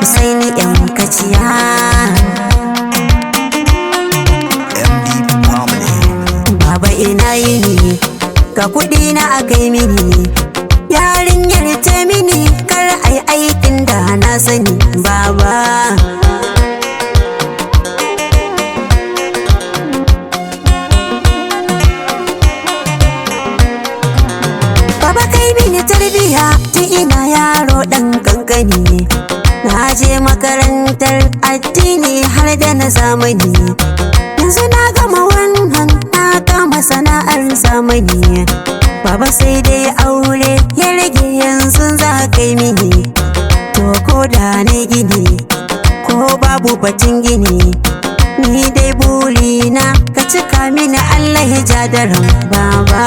Hussaini M Kachia. Baba ina yini, ga kuɗi na akai mini, yarinyar ce mini kar ai aikin da na sani baba. Baba kai mini tarbiya tun ina yaro ɗan kankani, na je makarantar addini har da na zamani. Yanzu na gama wannan na kama sana'ar zamani. Baba sai dai aure ya rage yanzu za kai mini. To ko da na gini ko babu batun gini, ni dai burina ka cika mini Allah ya ja daren baba.